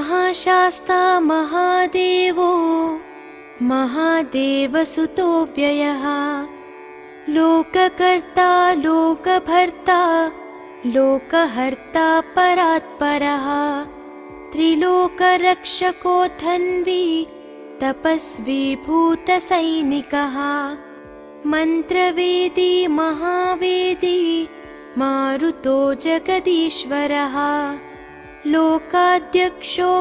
महाशास्ता महादेवो महादेवसुतो व्ययः लोककर्ता लोकभर्ता लोकहर्ता परात्परः त्रिलोकरक्षको धन्वी तपस्वी भूतसैनिकः मन्त्रवेदी महावेदी मारुतो जगदीश्वरः लोकाध्यक्षो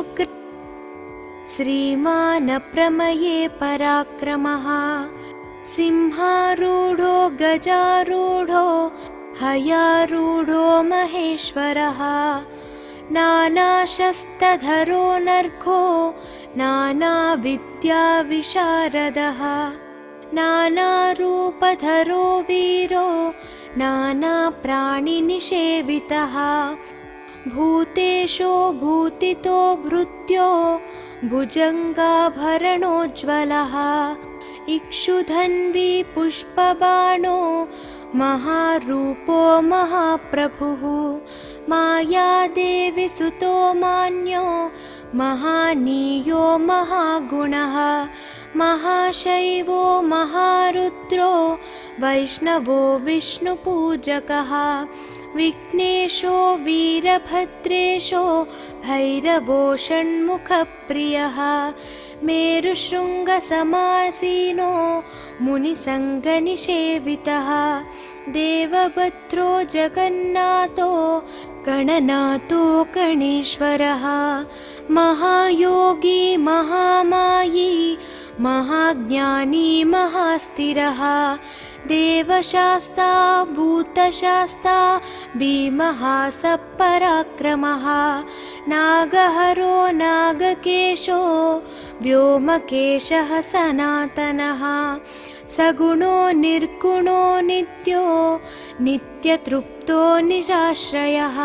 श्रीमान् प्रमये पराक्रमः सिंहारूढो गजारूढो हयारूढो महेश्वरः नानाशस्त्रधरो नर्घो नानाविद्याविशारदः नानारूपधरो वीरो नानाप्राणिनिषेवितः भूतेशो भूतितो भृत्यो भुजङ्गाभरणोज्ज्वलः इक्षुधन्वी पुष्पबाणो महारूपो महाप्रभुः मायादेवी सुतो मान्यो महानीयो महागुणः महाशैवो महारुद्रो वैष्णवो विष्णुपूजकः विघ्नेशो वीरभद्रेशो भैरवो षण्मुखप्रियः मेरुशृङ्गसमासीनो मुनिसङ्गनिषेवितः देवभद्रो जगन्नाथो गणनाथो गणेश्वरः महायोगी महामायी महाज्ञानी महास्थिरः देवशास्ता भूतशास्ता भीमः सपराक्रमः नागहरो नागकेशो व्योमकेशः सनातनः सगुणो निर्गुणो नित्यो नित्यतृप्तो निराश्रयः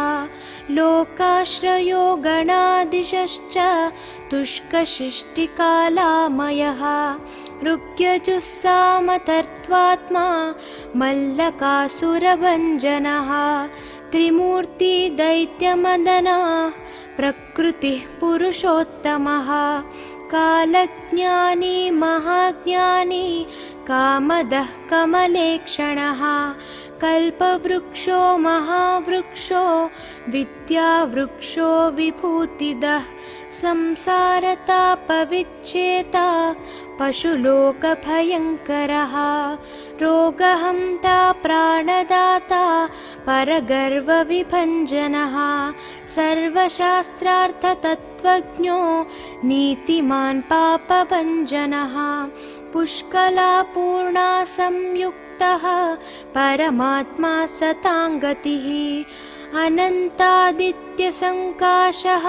लोकाश्रयो गणाधीशश्च तुष्कशिष्टिकालामयः ऋग्यजुस्सामतर्त्वात्मा मल्लकासुरभञ्जनः त्रिमूर्ति दैत्यमदनः प्रकृतिः पुरुषोत्तमः कालज्ञानी महाज्ञानी कामदः कमलेक्षणः कल्पवृक्षो महावृक्षो विद्यावृक्षो विभूतिदः संसारतापविच्छेता पशुलोकभयङ्करः रोगहन्ता प्राणदाता परगर्वविभञ्जनः सर्वशास्त्रार्थतत्त्वज्ञो नीतिमान् पापभञ्जनः पुष्कलापूर्णा संयुक्तः परमात्मा सताङ्गतिः अनन्तादित्यसङ्काशः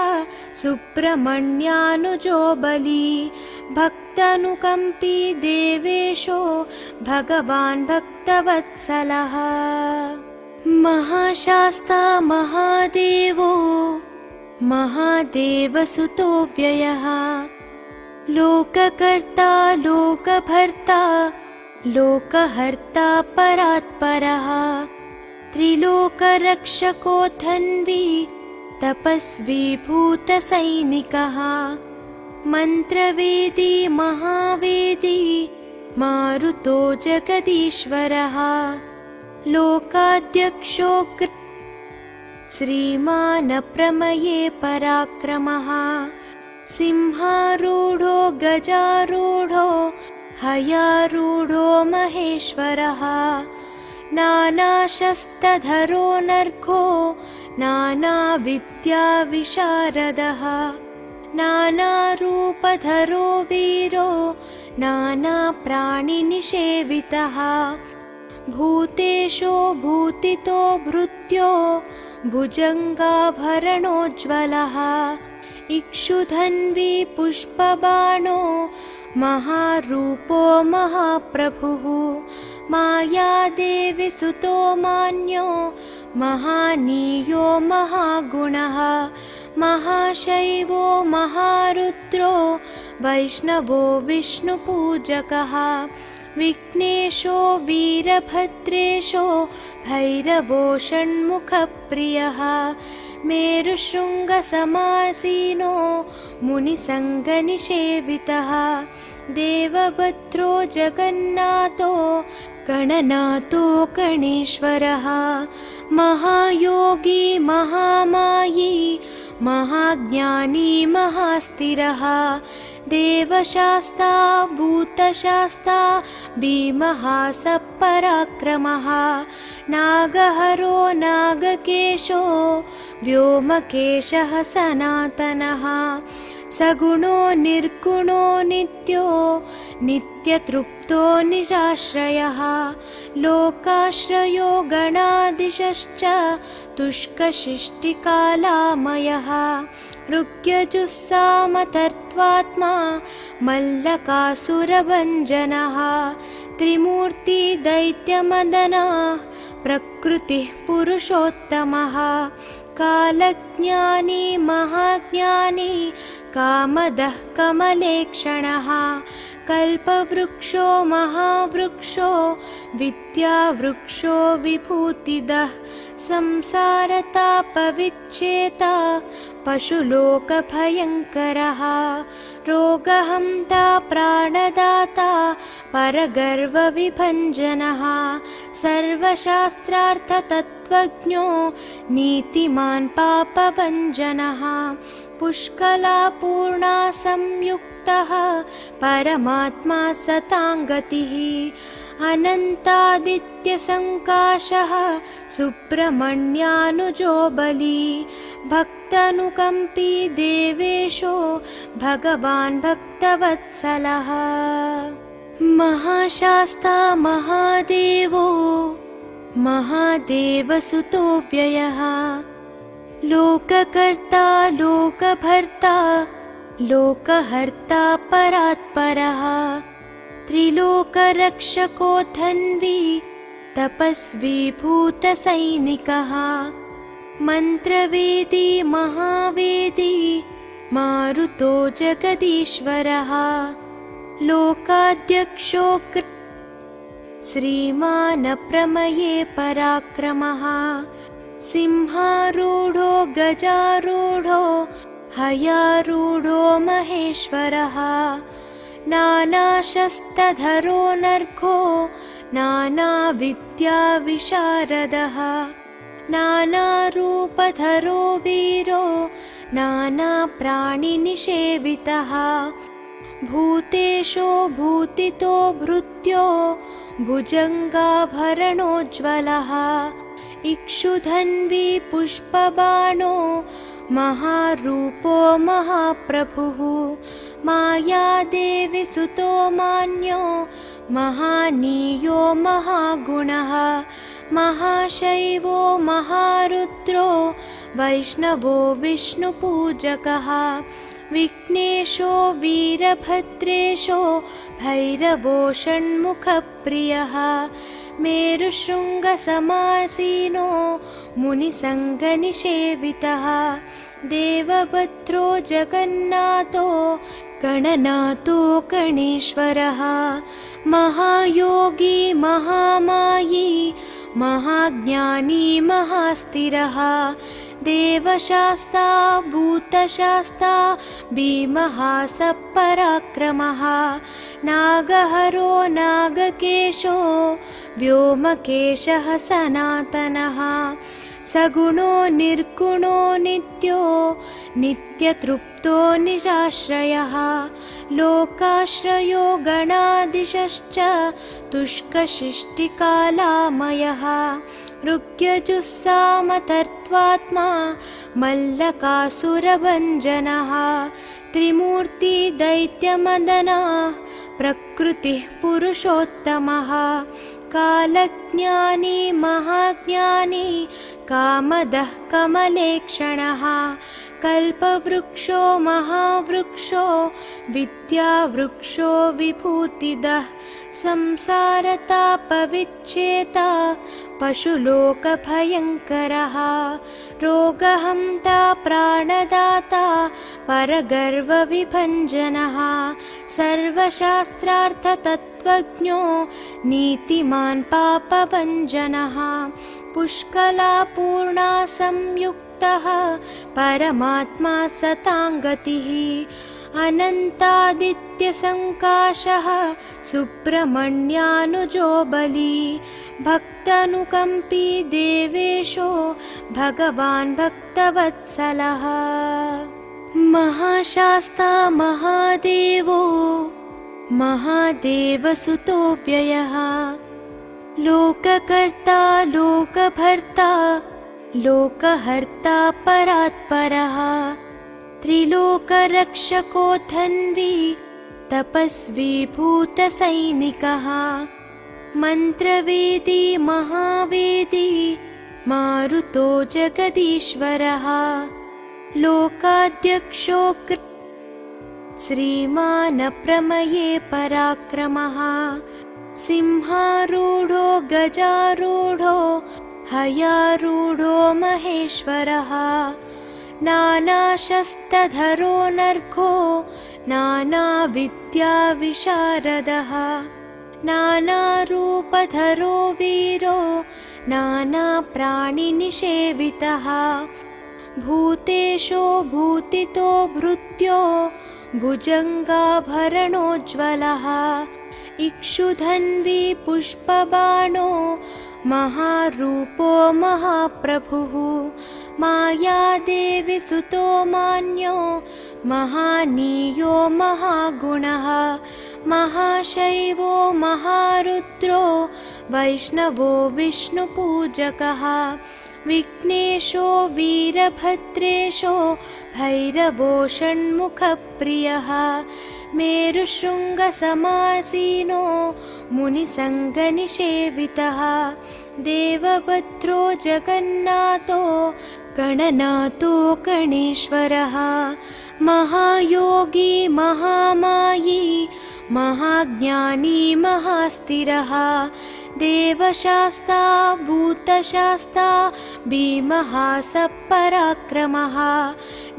सुब्रह्मण्यानुजो बली भक्तानुकम्पी देवेशो भगवान् भक्तवत्सलः महाशास्ता महादेवो महादेवसुतो व्ययः लोककर्ता लोकभर्ता लोकहर्ता परात्परः त्रिलोकरक्षको धन्वी तपस्वी भूतसैनिकः मन्त्रवेदी महावेदी मारुतो जगदीश्वरः लोकाध्यक्षो श्रीमान् प्रमये पराक्रमः सिंहारूढो गजारूढो हयारूढो महेश्वरः नानाशस्त्रधरो नर्घो नानाविद्याविशारदः नानारूपधरो वीरो नानाप्राणिनिषेवितः भूतेशो भूतितो भृत्यो भुजङ्गाभरणोज्ज्वलः इक्षुधन्वी पुष्पबाणो महारूपो महाप्रभुः मायादेवी सुतो मान्यो महानीयो महागुणः महाशैवो महारुद्रो वैष्णवो विष्णुपूजकः विघ्नेशो वीरभद्रेशो भैरवो षण्मुखप्रियः मेरुशृङ्गसमासीनो मुनिसङ्गनिषेवितः देवभद्रो जगन्नाथो गणनाथो गणेश्वरः महायोगी महामायी महाज्ञानी महास्थिरः देवशास्ता भूतशास्ता भीमः सपराक्रमः नागहरो नागकेशो व्योमकेशः सनातनः सगुणो निर्गुणो नित्यो नित्यतृप्तो निराश्रयः लोकाश्रयो गणाधीशश्च तुष्कशिष्टिकालामयः ऋग्यजुस्सामतर्त्वात्मा मल्लकासुरभञ्जनः त्रिमूर्ति दैत्यमदनः प्रकृतिः पुरुषोत्तमः कालज्ञानी महाज्ञानी कामदः कमलेक्षणः कल्पवृक्षो महावृक्षो विद्यावृक्षो विभूतिदः संसारतापविच्छेता पशुलोकभयङ्करः रोगहन्ता प्राणदाता परगर्वविभञ्जनः सर्वशास्त्रार्थतत्त्वज्ञो नीतिमान् पापभञ्जनः पुष्कलापूर्णा संयुक्तः परमात्मा सताङ्गतिः अनन्तादित्यसङ्काशः सुब्रह्मण्यानुजो बली भक्तानुकम्पी देवेशो भगवान् भक्तवत्सलः महाशास्ता महादेवो महादेवसुतो व्ययः लोककर्ता लोकभर्ता लोकहर्ता परात्परः त्रिलोकरक्षको धन्वी तपस्वी भूतसैनिकः मन्त्रवेदी महावेदी मारुतो जगदीश्वरः लोकाध्यक्षो श्रीमानप्रमये पराक्रमः सिंहारूढो गजारूढो हयारूढो महेश्वरः नानाशस्त्रधरो नर्घो नानाविद्याविशारदः नानारूपधरो वीरो नानाप्राणिनिषेवितः भूतेशो भूतितो भृत्यो भुजङ्गाभरणोज्ज्वलः इक्षुधन्वी पुष्पबाणो महारूपो महाप्रभुः मायादेवी सुतो मान्यो महानीयो महागुणः महाशैवो महारुद्रो वैष्णवो विष्णुपूजकः विघ्नेशो वीरभद्रेशो भैरवो षण्मुखप्रियः मेरुशृङ्गसमासीनो मुनिसङ्गनिषेवितः देवभद्रो जगन्नाथो गणनाथो गणेश्वरः महायोगी महामायी महाज्ञानी महास्थिरः देवशास्ता भूतशास्ता भीमः सपराक्रमः नागहरो नागकेशो व्योमकेशः सनातनः सगुणो निर्गुणो नित्यो नित्यतृप्तो निराश्रयः लोकाश्रयो गणाधीशश्च तुष्कशिष्टिकालामयः ऋग्यजुस्सामतर्त्वात्मा मल्लकासुरभञ्जनः त्रिमूर्ति दैत्यमदनः प्रकृतिः पुरुषोत्तमः कालज्ञानी महाज्ञानी कामदः कमलेक्षणः कल्पवृक्षो महावृक्षो विद्यावृक्षो विभूतिदः संसारतापविच्छेता पशुलोकभयङ्करः रोगहन्ता प्राणदाता परगर्वविभञ्जनः सर्वशास्त्रार्थतत्त्वज्ञो नीतिमान् पापभञ्जनः पुष्कलापूर्णा संयुक्तः संयुक्तः परमात्मा सताङ्गतिः अनन्तादित्यसङ्काशः सुब्रह्मण्यानुजो बली भक्तानुकम्पी देवेशो भगवान् भक्तवत्सलः महाशास्ता महादेवो महादेवसुतो व्ययः लोककर्ता लोकभर्ता लोकहर्ता परात्परः त्रिलोकरक्षको धन्वी तपस्वी भूतसैनिकः मन्त्रवेदी महावेदी मारुतो जगदीश्वरः लोकाध्यक्षो श्रीमान् प्रमये पराक्रमः सिंहारूढो गजारूढो हयारूढो महेश्वरः नानाशस्त्रधरो नर्घो नानाविद्याविशारदः नानारूपधरो वीरो नानाप्राणिनिषेवितः भूतेशो भूतितो भृत्यो भुजङ्गाभरणोज्ज्वलः इक्षुधन्वी पुष्पबाणो महारूपो महाप्रभुः मायादेवी सुतो मान्यो महानीयो महागुणः महाशैवो महारुद्रो वैष्णवो विष्णुपूजकः विघ्नेशो वीरभद्रेशो भैरवो षण्मुखप्रियः मेरुशृङ्गसमासीनो मुनिसङ्गनिषेवितः देवभद्रो जगन्नाथो गणनाथो गणेश्वरः महायोगी महामायी महाज्ञानी महास्थिरः देवशास्ता भूतशास्ता भीमः सपराक्रमः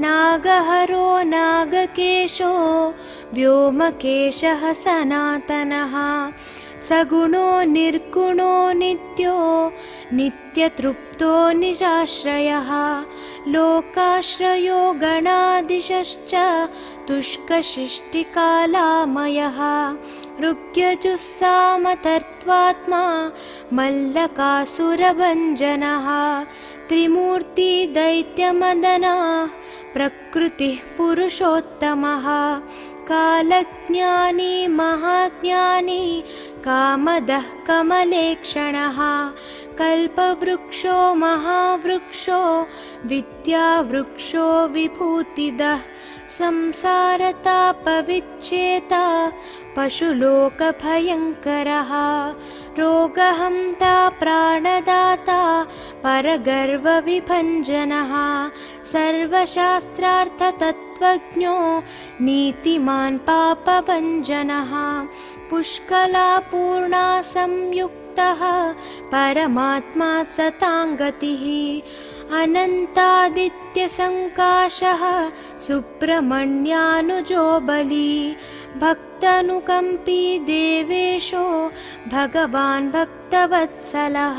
नागहरो नागकेशो व्योमकेशः सनातनः सगुणो निर्गुणो नित्यो नित्यतृप्तो निराश्रयः लोकाश्रयो गणाधीशश्च तुष्कशिष्टिकालामयः ऋग्यजुस्सामतर्त्वात्मा मल्लकासुरभञ्जनः त्रिमूर्ति दैत्यमदनः प्रकृतिः पुरुषोत्तमः कालज्ञानी महाज्ञानी कामदः कमलेक्षणः कल्पवृक्षो महावृक्षो विद्यावृक्षो विभूतिदः संसारतापविच्छेता पशुलोकभयङ्करः रोगहन्ता प्राणदाता परगर्वविभञ्जनः सर्वशास्त्रार्थतत्त्वज्ञो नीतिमान् पापभञ्जनः पुष्कलापूर्णा संयुक्तः परमात्मा सताङ्गतिः अनन्तादित्यसङ्काशः सुब्रह्मण्यानुजो बली भक्तानुकम्पी देवेशो भगवान् भक्तवत्सलः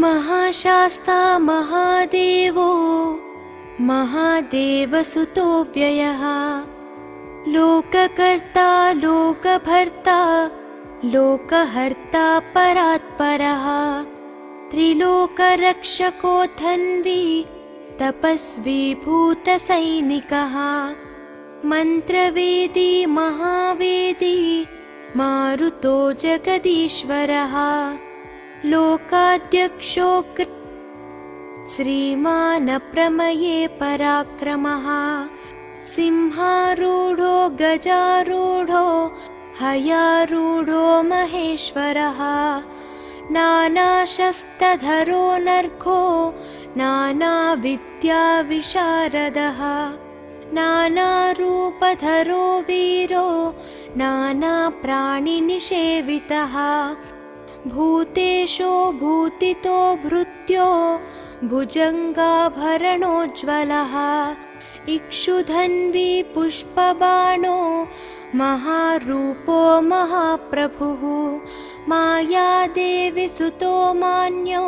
महाशास्ता महादेवो महादेवसुतो व्ययः लोककर्ता लोकभर्ता लोकहर्ता परात्परः त्रिलोकरक्षको धन्वी तपस्वी भूतसैनिकः मन्त्रवेदी महावेदी मारुतो जगदीश्वरः लोकाध्यक्षो श्रीमान् प्रमये पराक्रमः सिंहारूढो गजारूढो हयारूढो महेश्वरः नानाशस्त्रधरो नर्घो नानाविद्याविशारदः नानारूपधरो वीरो नानाप्राणिनिषेवितः भूतेशो भूतितो भृत्यो भुजङ्गाभरणोज्ज्वलः इक्षुधन्वी पुष्पबाणो महारूपो महाप्रभुः मायादेवी सुतो मान्यो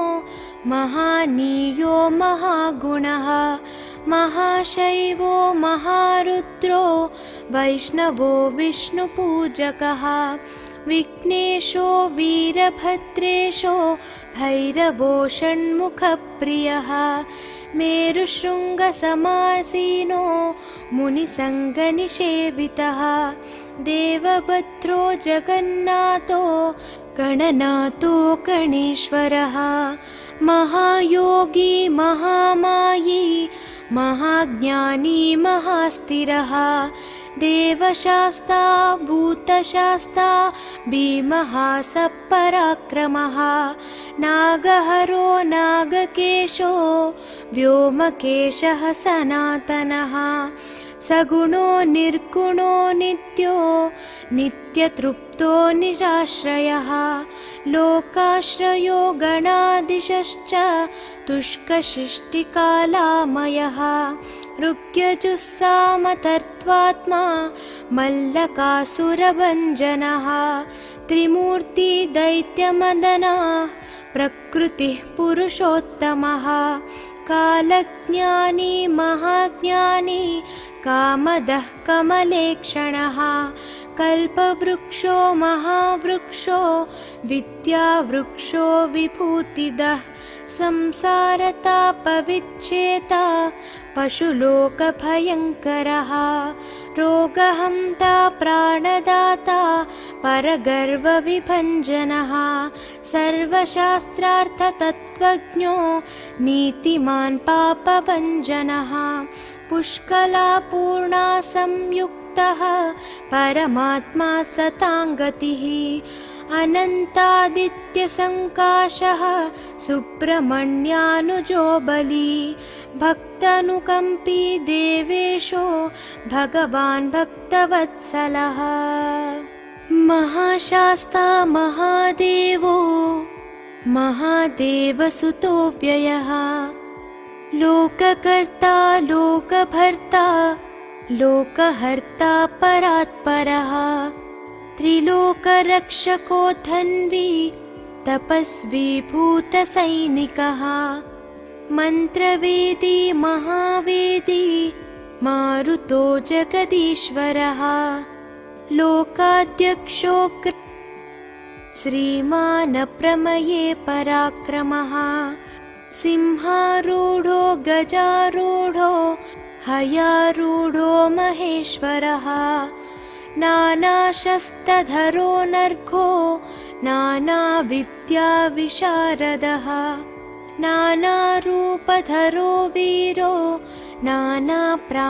महानीयो महागुणः महाशैवो महारुद्रो वैष्णवो विष्णुपूजकः विघ्नेशो वीरभद्रेशो भैरवो षण्मुखप्रियः मेरुशृङ्गसमासीनो मुनिसङ्गनिषेवितः देवभद्रो जगन्नाथो गणनाथो गणेश्वरः महायोगी महामायी महाज्ञानी महास्थिरः देवशास्ता भूतशास्ता भीमः सपराक्रमः नागहरो नागकेशो व्योमकेशः सनातनः सगुणो निर्गुणो नित्यो नित्यतृप्तो निराश्रयः लोकाश्रयो गणाधीशश्च तुष्कशिष्टिकालामयः ऋग्यजुस्सामतर्त्वात्मा मल्लकासुरभञ्जनः त्रिमूर्ति दैत्यमदनः प्रकृतिः पुरुषोत्तमः कालज्ञानी महाज्ञानी कामदः कमलेक्षणः कल्पवृक्षो महावृक्षो विद्यावृक्षो विभूतिदः संसारतापविच्छेता पशुलोकभयङ्करः रोगहन्ता प्राणदाता परगर्वविभञ्जनः सर्वशास्त्रार्थतत्त्वज्ञो नीतिमान् पापभञ्जनः पुष्कलापूर्णा संयुक्तः परमात्मा सताङ्गतिः अनन्तादित्यसङ्काशः सुब्रह्मण्यानुजो बली भक्तानुकम्पी देवेशो भगवान् भक्तवत्सलः महाशास्ता महादेवो महादेवसुतो व्ययः लोककर्ता लोकभर्ता लोकहर्ता परात्परः त्रिलोकरक्षको धन्वी तपस्वी भूतसैनिकः मन्त्रवेदी महावेदी मारुतो जगदीश्वरः लोकाध्यक्षो श्रीमान् प्रमये पराक्रमः सिंहारूढो गजारूढो हयारूढो महेश्वरः नानाशस्त्रधरो नर्घो नानाविद्याविशारदः नानारूपधरो वीरो नानाप्राणिनिषेवितः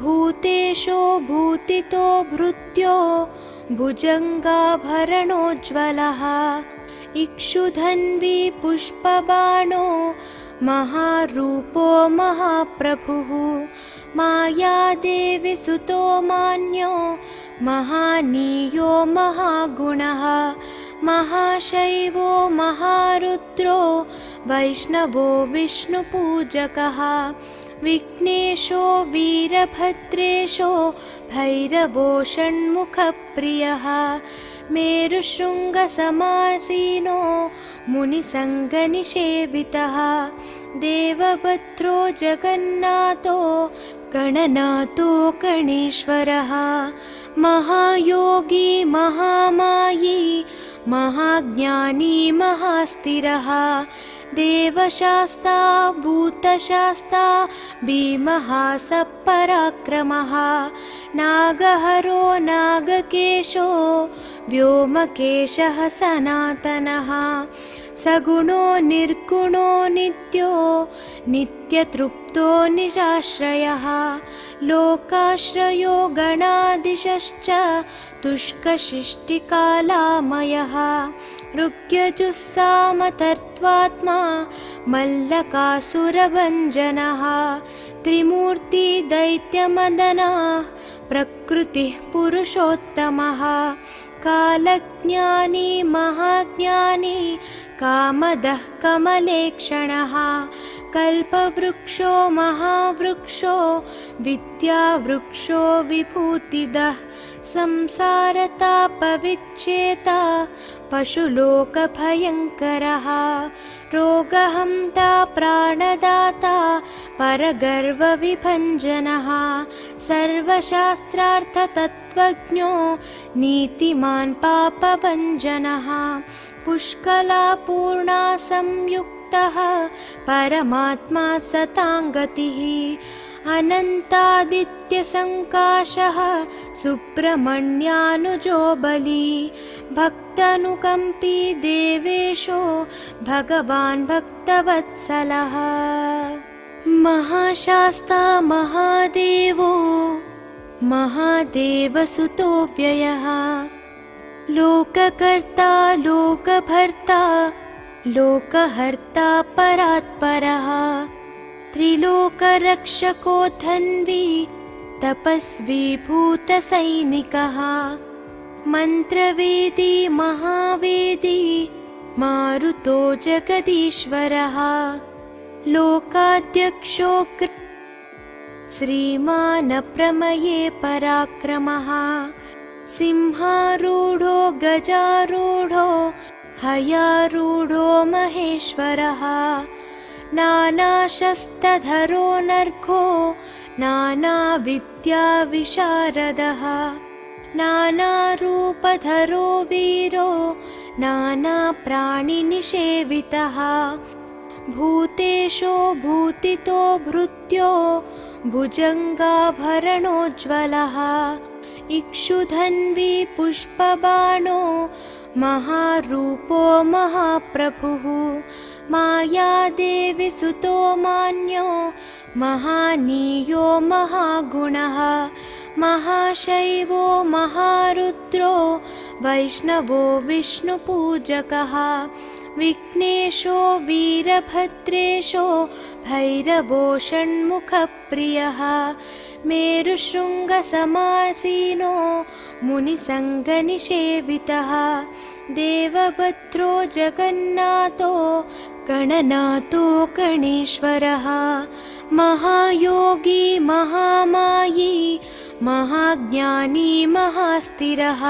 भूतेशो भूतितो भृत्यो भुजङ्गाभरणोज्ज्वलः इक्षुधन्वी पुष्पबाणो महारूपो महाप्रभुः मायादेवी सुतो मान्यो महानीयो महागुणः महाशैवो महारुद्रो वैष्णवो विष्णुपूजकः विघ्नेशो वीरभद्रेशो भैरवो षण्मुखप्रियः मेरुशृङ्गसमासीनो मुनिसङ्गनिषेवितः देवभद्रो जगन्नाथो गणनाथो गणेश्वरः महायोगी महामायी महाज्ञानी महास्थिरः देवशास्ता भूतशास्ता भीमः सपराक्रमः नागहरो नागकेशो व्योमकेशः सनातनः सगुणो निर्गुणो नित्यो नित्यतृप्तो निराश्रयः लोकाश्रयो गणाधीशश्च तुष्कशिष्टिकालामयः ऋग्यजुस्सामतर्त्वात्मा मल्लकासुरभञ्जनः त्रिमूर्ति दैत्यमदनः प्रकृतिः पुरुषोत्तमः कालज्ञानी महाज्ञानी कामदः कमलेक्षणः कल्पवृक्षो महावृक्षो विद्यावृक्षो विभूतिदः संसारतापविच्छेता पशुलोकभयङ्करः रोगहन्ता प्राणदाता परगर्वविभञ्जनः सर्वशास्त्रार्थतत्त्वज्ञो नीतिमान् पापभञ्जनः पुष्कलापूर्णा संयुक्तः परमात्मा सताङ्गतिः अनन्तादित्यसङ्काशः सुब्रह्मण्यानुजो बली भक्तानुकम्पी देवेशो भगवान् भक्तवत्सलः महाशास्ता महादेवो महादेवसुतो व्ययः लोककर्ता लोकभर्ता लोकहर्ता परात्परः त्रिलोकरक्षको धन्वी तपस्वी भूतसैनिकः मन्त्रवेदी महावेदी मारुतो जगदीश्वरः लोकाध्यक्षो श्रीमानप्रमये पराक्रमः सिंहारूढो गजारूढो हयारूढो महेश्वरः नानाशस्त्रधरो नर्घो नानाविद्याविशारदः नानारूपधरो वीरो नानाप्राणिनिषेवितः भूतेशो भूतितो भृत्यो भुजङ्गाभरणोज्ज्वलः इक्षुधन्वी पुष्पबाणो महारूपो महाप्रभुः मायादेवी सुतो मान्यो महानीयो महागुणः महाशैवो महारुद्रो वैष्णवो विष्णुपूजकः विघ्नेशो वीरभद्रेशो भैरवो षण्मुखप्रियः मेरुशृङ्गसमासीनो मुनिसङ्गनिषेवितः देवभद्रो जगन्नाथो गणनाथो गणेश्वरः महायोगी महामायी महाज्ञानी महास्थिरः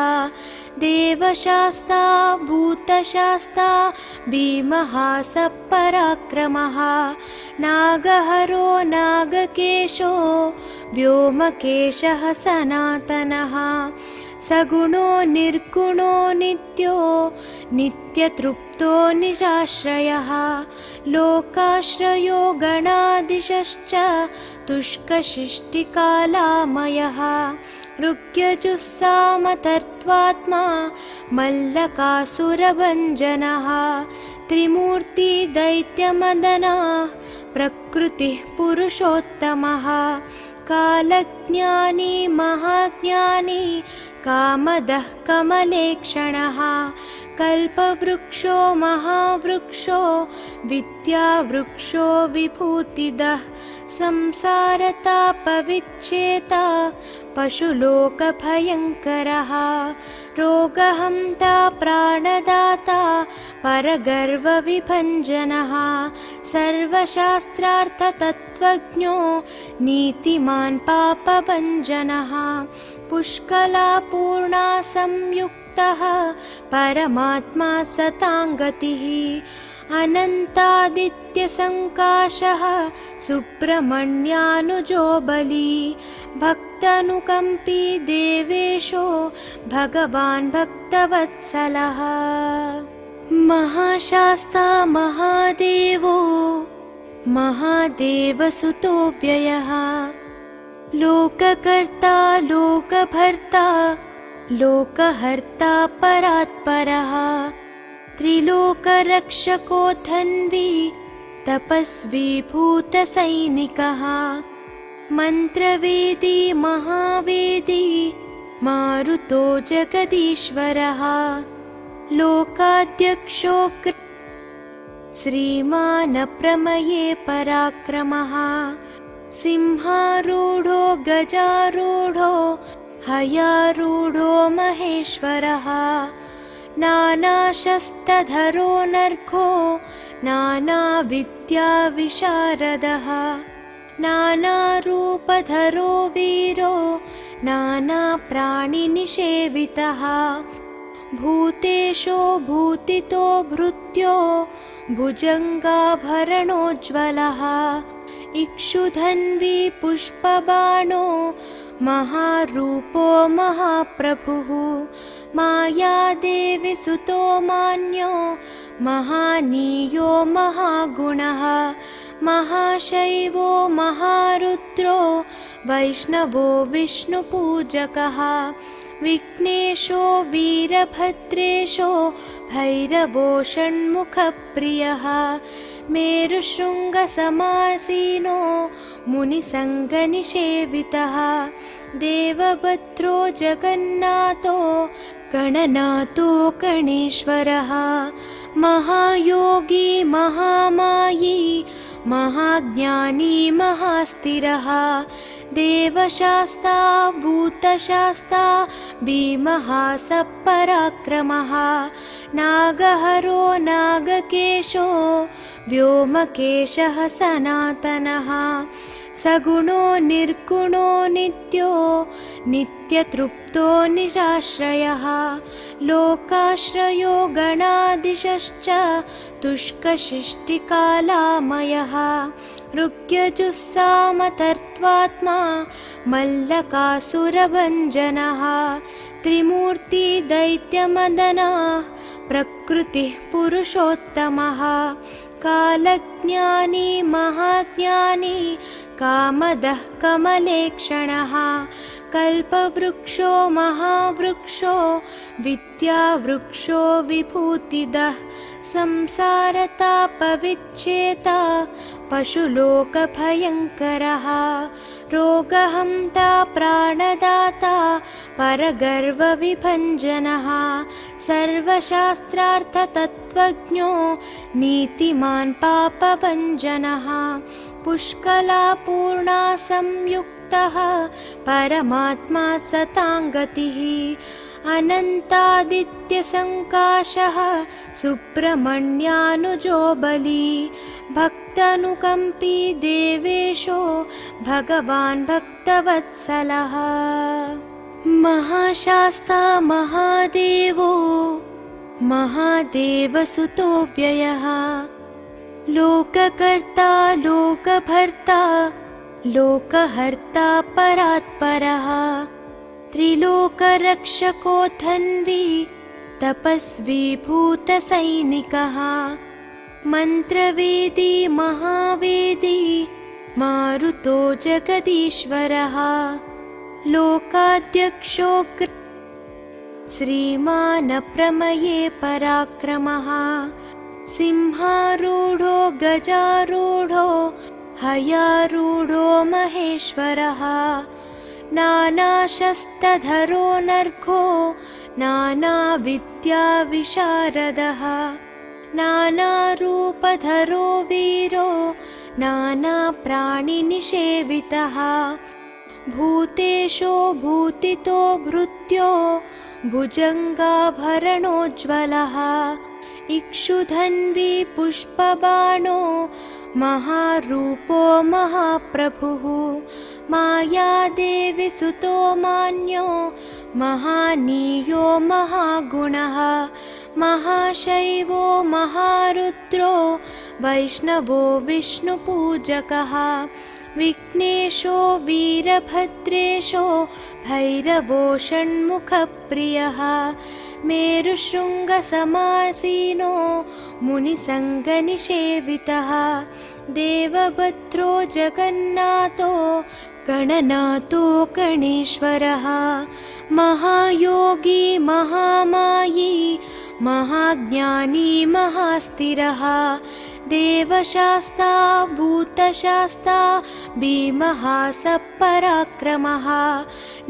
देवशास्ता भूतशास्ता भीमः सपराक्रमः नागहरो नागकेशो व्योमकेशः सनातनः सगुणो निर्गुणो नित्यो नित्यतृप्तो निराश्रयः लोकाश्रयो गणाधीशश्च तुष्कशिष्टिकालामयः ऋग्यजुस्सामतर्त्वात्मा मल्लकासुरभञ्जनः त्रिमूर्ति दैत्यमदनः प्रकृतिः पुरुषोत्तमः कालज्ञानी महाज्ञानी कामदः कमलेक्षणः कल्पवृक्षो महावृक्षो विद्यावृक्षो विभूतिदः संसारतापविच्छेता पशुलोकभयङ्करः रोगहन्ता प्राणदाता परगर्वविभञ्जनः सर्वशास्त्रार्थतत्त्वज्ञो नीतिमान् पापभञ्जनः पुष्कलापूर्णा संयुक्तः परमात्मा सताङ्गतिः अनन्तादित्यसङ्काशः सुब्रह्मण्यानुजो बली भक्तानुकम्पी देवेशो भगवान् भक्तवत्सलः महाशास्ता महादेवो महादेवसुतो व्ययः लोककर्ता लोकभर्ता लोकहर्ता परात्परः त्रिलोकरक्षको धन्वी तपस्वी भूतसैनिकः मन्त्रवेदी महावेदी मारुतो जगदीश्वरः लोकाध्यक्षो श्रीमानप्रमये पराक्रमः सिंहारूढो गजारूढो हयारूढो महेश्वरः नानाशस्त्रधरो नर्घो नानाविद्याविशारदः नानारूपधरो वीरो नानाप्राणिनिषेवितः भूतेशो भूतितो भृत्यो भुजङ्गाभरणोज्ज्वलः इक्षुधन्वी पुष्पबाणो महारूपो महाप्रभुः मायादेवी सुतो मान्यो महानीयो महागुणः महाशैवो महारुद्रो वैष्णवो विष्णुपूजकः विघ्नेशो वीरभद्रेशो भैरवो षण्मुखप्रियः मेरुशृङ्गसमासीनो मुनिसङ्गनिषेवितः देवभद्रो जगन्नाथो गणनाथो गणेश्वरः महायोगी महामायी महाज्ञानी महास्थिरः देवशास्ता भूतशास्ता भीमः सपराक्रमः नागहरो नागकेशो व्योमकेशः सनातनः सगुणो निर्गुणो नित्यो नित्यतृप्तो निराश्रयः लोकाश्रयो गणाधीशश्च तुष्कशिष्टिकालामयः ऋग्यजुस्सामतर्त्वात्मा मल्लकासुरभञ्जनः त्रिमूर्ति दैत्यमदनः प्रकृतिः पुरुषोत्तमः कालज्ञानी महाज्ञानी कामदः कमलेक्षणः कल्पवृक्षो महावृक्षो विद्यावृक्षो विभूतिदः संसारतापविच्छेता पशुलोकभयङ्करः रोगहन्ता प्राणदाता परगर्वविभञ्जनः सर्वशास्त्रार्थतत्त्वज्ञो नीतिमान् पापभञ्जनः पुष्कलापूर्णा संयुक्तः परमात्मा सताङ्गतिः अनन्तादित्यसङ्काशः सुब्रह्मण्यानुजो बली भक्तानुकम्पी देवेशो भगवान् भक्तवत्सलः महाशास्ता महादेवो महादेवसुतो व्ययः लोककर्ता लोकभर्ता लोकहर्ता परात्परः त्रिलोकरक्षको धन्वी तपस्वी भूतसैनिकः मन्त्रवेदी महावेदी मारुतो जगदीश्वरः लोकाध्यक्षो श्रीमानप्रमये पराक्रमः सिंहारूढो गजारूढो हयारूढो महेश्वरः नानाशस्त्रधरो नर्घो नानाविद्याविशारदः नानारूपधरो वीरो नानाप्राणिनिषेवितः भूतेशो भूतितो भृत्यो भुजङ्गाभरणोज्ज्वलः इक्षुधन्वी पुष्पबाणो महारूपो महाप्रभुः मायादेवी सुतो मान्यो महानीयो महागुणः महाशैवो महारुद्रो वैष्णवो विष्णुपूजकः विघ्नेशो वीरभद्रेशो भैरवो षण्मुखप्रियः मेरुशृङ्गसमासीनो मुनिसङ्गनिषेवितः देवभद्रो जगन्नाथो गणनाथो गणेश्वरः महायोगी महामायी महाज्ञानी महास्थिरः देवशास्ता भूतशास्ता भीमः सपराक्रमः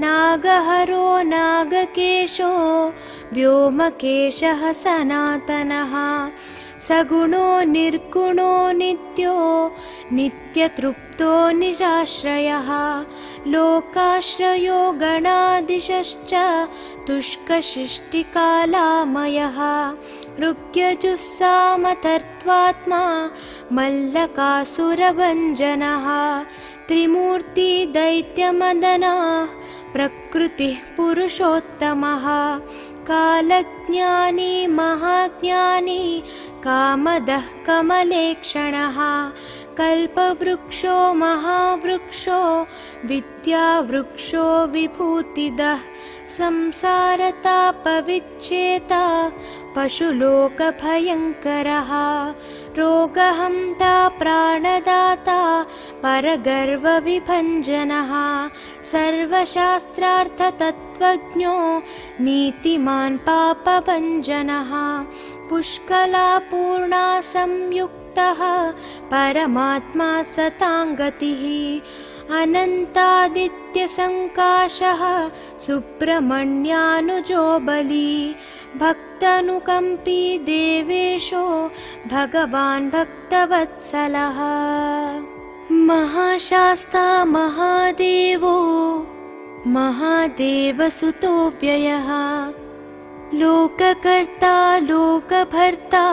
नागहरो नागकेशो व्योमकेशः सनातनः सगुणो निर्गुणो नित्यो नित्यतृप्तो निराश्रयः लोकाश्रयो गणादिशश्च तुष्कशिष्टिकालामयः ऋग्यजुस्सामतर्त्वात्मा मल्लकासुरभञ्जनः त्रिमूर्ति दैत्यमदनः प्रकृतिः पुरुषोत्तमः कालज्ञानी महाज्ञानी कामदः कमलेक्षणः कल्पवृक्षो महावृक्षो विद्यावृक्षो विभूतिदः संसारतापविच्छेता पशुलोकभयङ्करः रोगहन्ता प्राणदाता परगर्वविभञ्जनः सर्वशास्त्रार्थतत्त्वज्ञो नीतिमान् पापभञ्जनः पुष्कलापूर्णा संयुक्तः परमात्मा सताङ्गतिः अनन्तादित्यसङ्काशः सुब्रह्मण्यानुजो बली भक्तानुकम्पी देवेशो भगवान् भक्तवत्सलः महाशास्ता महादेवो महादेवसुतो व्ययः लोककर्ता लोकभर्ता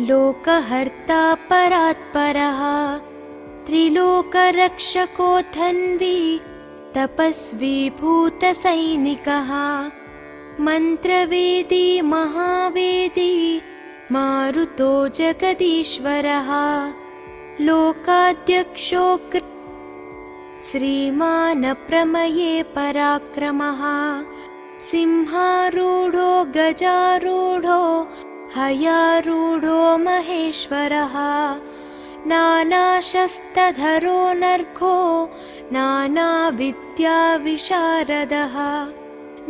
लोकहर्ता परात्परः त्रिलोकरक्षको धन्वी तपस्वी भूतसैनिकः मन्त्रवेदी महावेदी मारुतो जगदीश्वरः लोकाध्यक्षो श्रीमानप्रमये पराक्रमः सिंहारूढो गजारूढो हयारूढो महेश्वरः नानाशस्त्रधरो नर्घो नानाविद्याविशारदः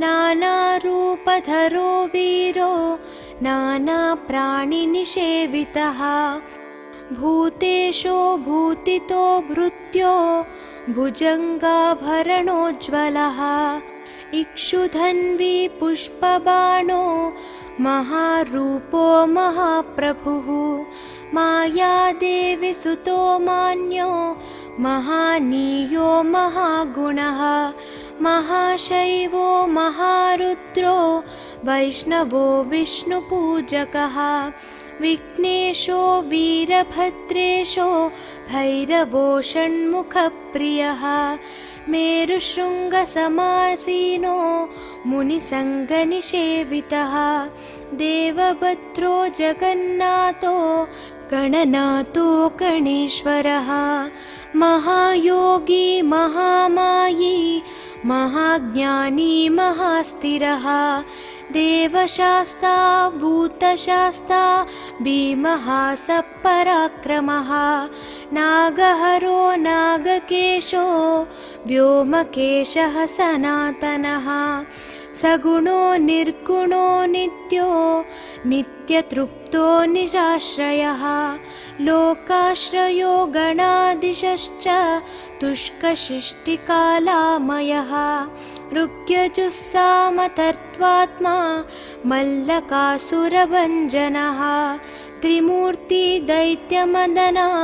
नानारूपधरो वीरो नानाप्राणिनिषेवितः भूतेशो भूतितो भृत्यो भुजङ्गाभरणोज्ज्वलः इक्षुधन्वी पुष्पबाणो महारूपो महाप्रभुः मायादेवी सुतो मान्यो महानीयो महागुणः महाशैवो महारुद्रो वैष्णवो विष्णुपूजकः विघ्नेशो वीरभद्रेशो भैरवो षण्मुखप्रियः मेरुशृङ्गसमासीनो मुनिसङ्गनिषेवितः देवभद्रो जगन्नाथो गणनाथो गणेश्वरः महायोगी महामायी महाज्ञानी महास्थिरः देवशास्ता भूतशास्ता भीमः सपराक्रमः नागहरो नागकेशो व्योमकेशः सनातनः सगुणो निर्गुणो नित्यो नित्यतृप्तो निराश्रयः लोकाश्रयो गणादिशश्च तुष्कशिष्टिकालामयः ऋग्यजुस्सामतर्त्वात्मा मल्लकासुरभञ्जनः त्रिमूर्ति दैत्यमदनः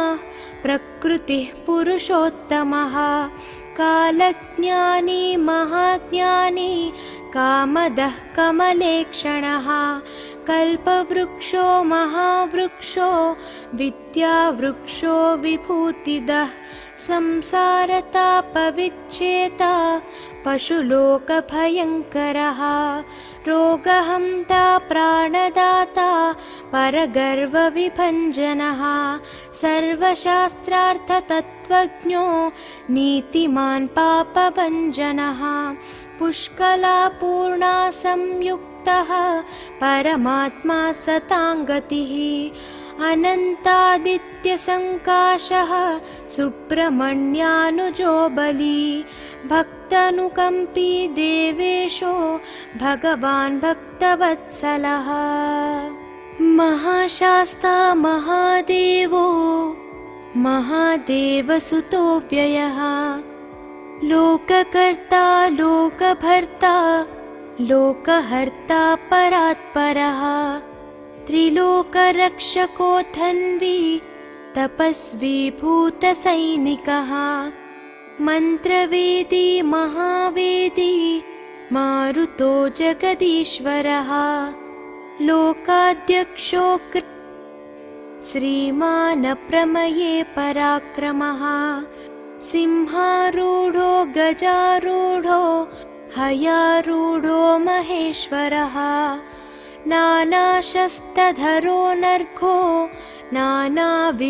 प्रकृतिः पुरुषोत्तमः कालज्ञानी महाज्ञानी कामदः कमलेक्षणः कल्पवृक्षो महावृक्षो विद्यावृक्षो विभूतिदः संसारतापविच्छेता पशुलोकभयङ्करः रोगहन्ता प्राणदाता परगर्वविभञ्जनः सर्वशास्त्रार्थतत्त्वज्ञो नीतिमान् पापभञ्जनः पुष्कलापूर्णा संयुक्तः परमात्मा सताङ्गतिः अनन्तादित्यसङ्काशः सुब्रह्मण्यानुजो बली भक्तानुकम्पी देवेशो भगवान् भक्तवत्सलः महाशास्ता महादेवो महादेवसुतो व्ययः लोककर्ता लोकभर्ता लोकहर्ता परात्परः त्रिलोकरक्षको धन्वी तपस्वी भूतसैनिकः मन्त्रवेदी महावेदी मारुतो जगदीश्वरः लोकाध्यक्षो श्रीमान् प्रमये पराक्रमः सिंहारूढो गजारूढो हयारूढो महेश्वरः नानाशस्त्रधरो नर्घो नानाविद्याविशारदः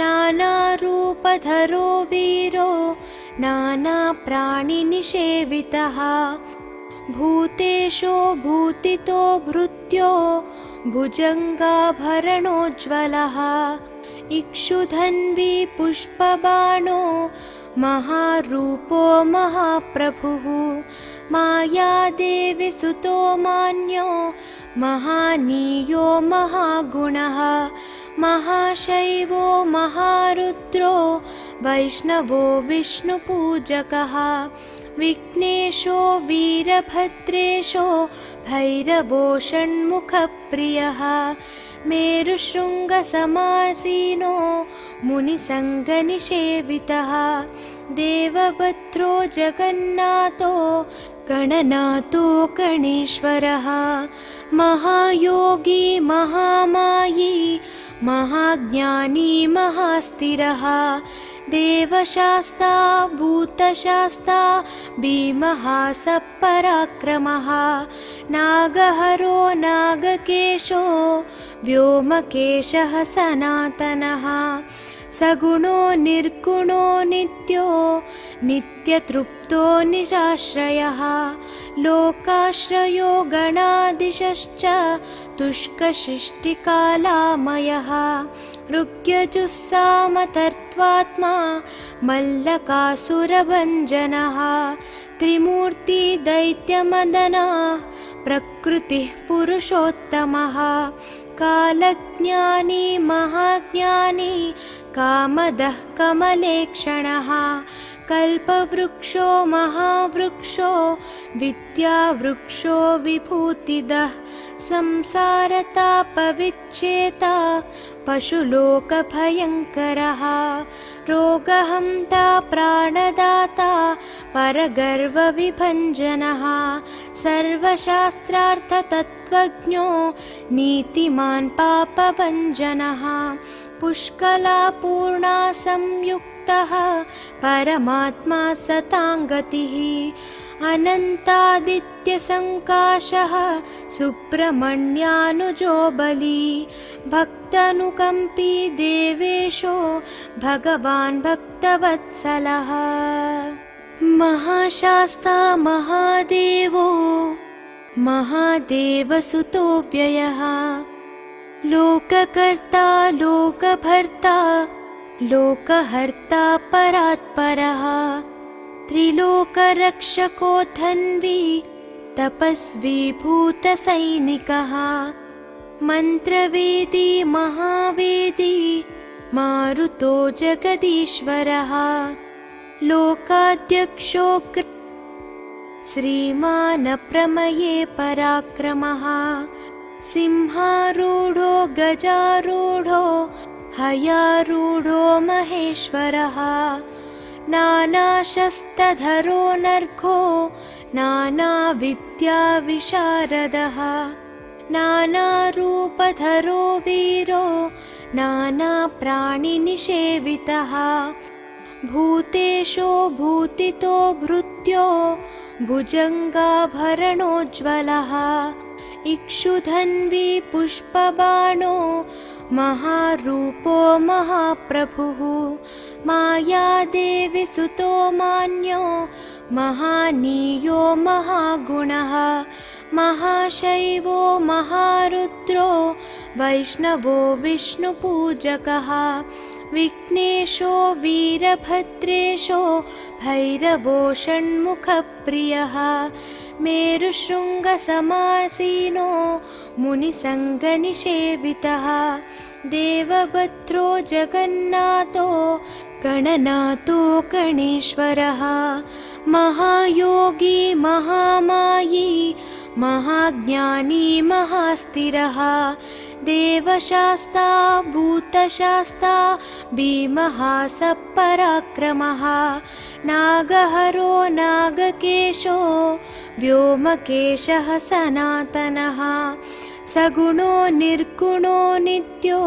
नानारूपधरो वीरो नानाप्राणिनिषेवितः भूतेशो भूतितो भृत्यो भुजङ्गाभरणोज्ज्वलः इक्षुधन्वी पुष्पबाणो महारूपो महाप्रभुः मायादेवी सुतो मान्यो महानीयो महागुणः महाशैवो महारुद्रो वैष्णवो विष्णुपूजकः विघ्नेशो वीरभद्रेशो भैरवो षण्मुखप्रियः मेरुशृङ्गसमासीनो मुनिसङ्गनिषेवितः देवभद्रो जगन्नाथो गणनाथो गणेश्वरः महायोगी महामायी महाज्ञानी महास्थिरः देवशास्ता भूतशास्ता भीमः सपराक्रमः नागहरो नागकेशो व्योमकेशः सनातनः सगुणो निर्गुणो नित्यो नित्यतृप्तो निराश्रयः लोकाश्रयो गणाधीशश्च तुष्कशिष्टिकालामयः ऋग्यजुस्सामतर्त्वात्मा मल्लकासुरभञ्जनः त्रिमूर्ति दैत्यमदनः प्रकृतिः पुरुषोत्तमः कालज्ञानी महाज्ञानी कामदः कमलेक्षणः कल्पवृक्षो महावृक्षो विद्यावृक्षो विभूतिदः संसारतापविच्छेता पशुलोकभयङ्करः रोगहन्ता प्राणदाता परगर्वविभञ्जनः सर्वशास्त्रार्थतत्त्वज्ञो नीतिमान् पापभञ्जनः पुष्कलापूर्णा संयुक्तः परमात्मा सताङ्गतिः अनन्तादित्यसङ्काशः सुब्रह्मण्यानुजो बली भक्तानुकम्पी देवेशो भगवान् भक्तवत्सलः महाशास्ता महादेवो महादेवसुतो व्ययः लोककर्ता लोकभर्ता लोकहर्ता परात्परः त्रिलोकरक्षको धन्वी तपस्वी भूतसैनिकः मन्त्रवेदी महावेदी मारुतो जगदीश्वरः लोकाध्यक्षो श्रीमान् प्रमये पराक्रमः सिंहारूढो गजारूढो हयारूढो महेश्वरः नानाशस्त्रधरो नर्घो नानाविद्याविशारदः नानारूपधरो वीरो नानाप्राणिनिषेवितः भूतेशो भूतितो भृत्यो भुजङ्गाभरणोज्ज्वलः इक्षुधन्वी पुष्पबाणो महारूपो महाप्रभुः मायादेवी सुतो मान्यो महानीयो महागुणः महाशैवो महारुद्रो वैष्णवो विष्णुपूजकः विघ्नेशो वीरभद्रेशो भैरवो षण्मुखप्रियः मेरुशृङ्गसमासीनो मुनिसङ्गनिषेवितः देवभद्रो जगन्नाथो गणनाथो गणेश्वरः महायोगी महामायी महाज्ञानी महास्थिरः देवशास्ता भूतशास्ता भीमः सपराक्रमः नागहरो नागकेशो व्योमकेशः सनातनः सगुणो निर्गुणो नित्यो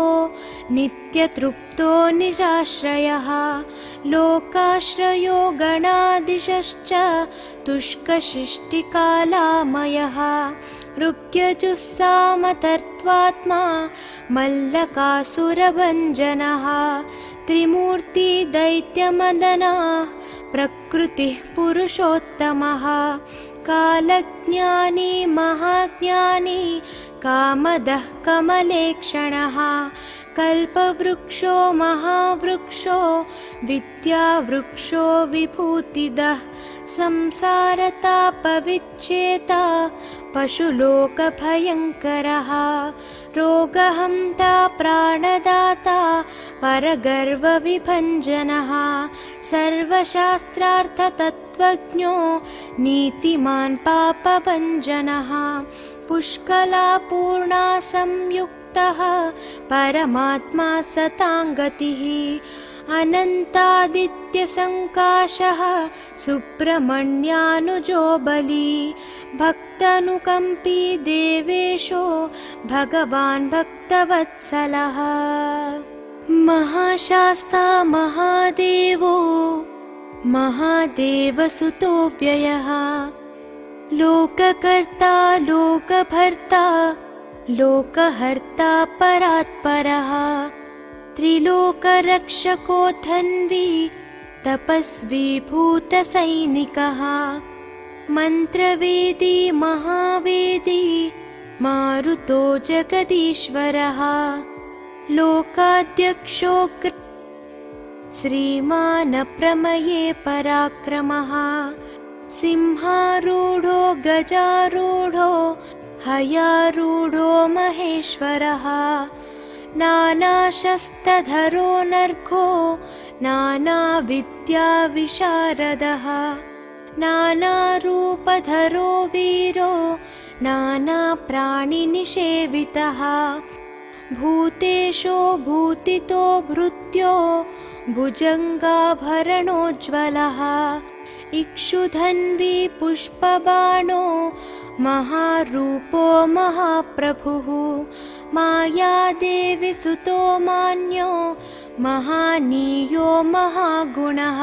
नित्यतृप्तो निराश्रयः लोकाश्रयो गणादिशश्च तुष्कशिष्टिकालामयः ऋग्यजुस्सामतर्त्वात्मा मल्लकासुरभञ्जनः त्रिमूर्ति दैत्यमदनः प्रकृतिः पुरुषोत्तमः कालज्ञानी महाज्ञानी कामदः कमलेक्षणः कल्पवृक्षो महावृक्षो विद्यावृक्षो विभूतिदः संसारतापविच्छेता पशुलोकभयङ्करः रोगहन्ता प्राणदाता परगर्वविभञ्जनः सर्वशास्त्रार्थतत्त्वज्ञो नीतिमान् पापभञ्जनः पुष्कलापूर्णा संयुक्तः परमात्मा सताङ्गतिः अनन्तादित्यसङ्काशः सुब्रह्मण्यानुजो बली भक्तानुकम्पी देवेशो भगवान् भक्तवत्सलः महाशास्ता महादेवो महादेवसुतो व्ययः लोककर्ता लोकभर्ता लोकहर्ता परात्परः त्रिलोकरक्षको धन्वी तपस्वी भूतसैनिकः मन्त्रवेदी महावेदी मारुतो जगदीश्वरः लोकाध्यक्षो श्रीमान् प्रमये पराक्रमः सिंहारूढो गजारूढो हयारूढो महेश्वरः नानाशस्त्रधरो नर्घो नानाविद्याविशारदः नानारूपधरो वीरो नानाप्राणिनिषेवितः भूतेशो भूतितो भृत्यो भुजङ्गाभरणोज्ज्वलः इक्षुधन्वी पुष्पबाणो महारूपो महाप्रभुः मायादेवी सुतो मान्यो महानीयो महागुणः